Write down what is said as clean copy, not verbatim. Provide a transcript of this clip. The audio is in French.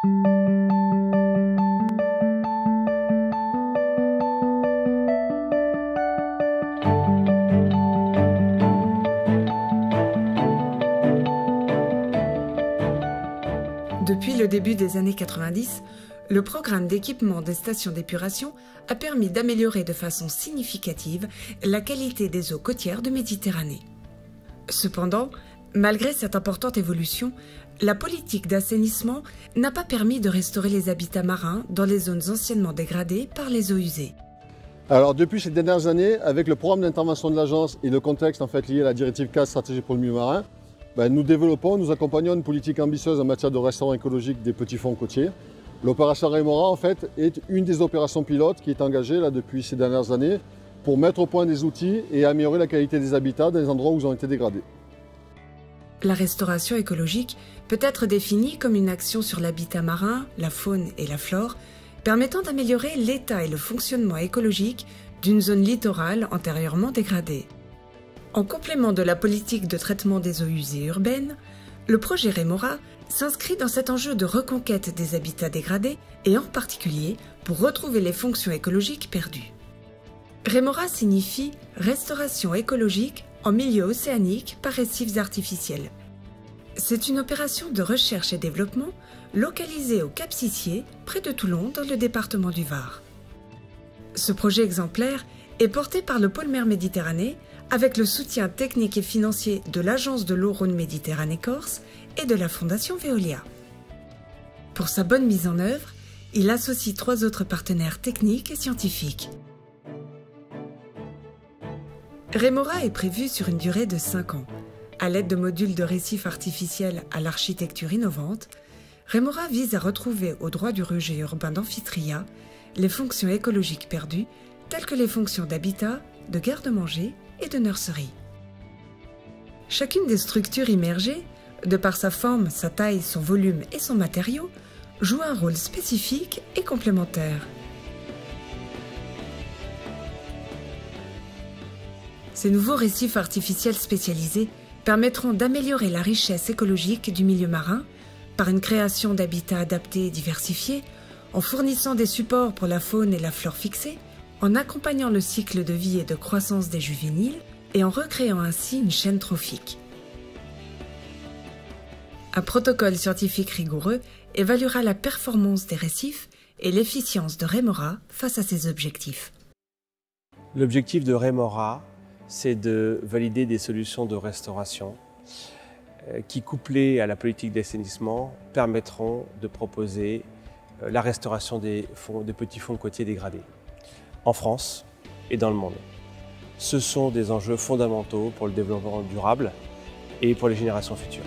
Depuis le début des années 90, le programme d'équipement des stations d'épuration a permis d'améliorer de façon significative la qualité des eaux côtières de Méditerranée. Cependant, malgré cette importante évolution, la politique d'assainissement n'a pas permis de restaurer les habitats marins dans les zones anciennement dégradées par les eaux usées. Alors depuis ces dernières années, avec le programme d'intervention de l'agence et le contexte lié à la directive 4 stratégie pour le milieu marin, nous accompagnons une politique ambitieuse en matière de restauration écologique des petits fonds côtiers. L'opération Remora est une des opérations pilotes qui est engagée depuis ces dernières années pour mettre au point des outils et améliorer la qualité des habitats dans les endroits où ils ont été dégradés. La restauration écologique peut être définie comme une action sur l'habitat marin, la faune et la flore, permettant d'améliorer l'état et le fonctionnement écologique d'une zone littorale antérieurement dégradée. En complément de la politique de traitement des eaux usées urbaines, le projet Remora s'inscrit dans cet enjeu de reconquête des habitats dégradés et en particulier pour retrouver les fonctions écologiques perdues. Remora signifie restauration écologique en milieu océanique par récifs artificiels. C'est une opération de recherche et développement localisée au Cap Sissier, près de Toulon, dans le département du Var. Ce projet exemplaire est porté par le Pôle Mer Méditerranée avec le soutien technique et financier de l'Agence de l'eau Rhône-Méditerranée Corse et de la Fondation Veolia. Pour sa bonne mise en œuvre, il associe 3 autres partenaires techniques et scientifiques. Remora est prévu sur une durée de 5 ans. À l'aide de modules de récifs artificiels à l'architecture innovante, Remora vise à retrouver au droit du rejet urbain d'Amphitria les fonctions écologiques perdues, telles que les fonctions d'habitat, de garde-manger et de nurserie. Chacune des structures immergées, de par sa forme, sa taille, son volume et son matériau, joue un rôle spécifique et complémentaire. Ces nouveaux récifs artificiels spécialisés permettront d'améliorer la richesse écologique du milieu marin par une création d'habitats adaptés et diversifiés, en fournissant des supports pour la faune et la flore fixée, en accompagnant le cycle de vie et de croissance des juvéniles et en recréant ainsi une chaîne trophique. Un protocole scientifique rigoureux évaluera la performance des récifs et l'efficience de Remora face à ces objectifs. L'objectif de Remora, c'est de valider des solutions de restauration qui, couplées à la politique d'assainissement, permettront de proposer la restauration des petits fonds côtiers dégradés en France et dans le monde. Ce sont des enjeux fondamentaux pour le développement durable et pour les générations futures.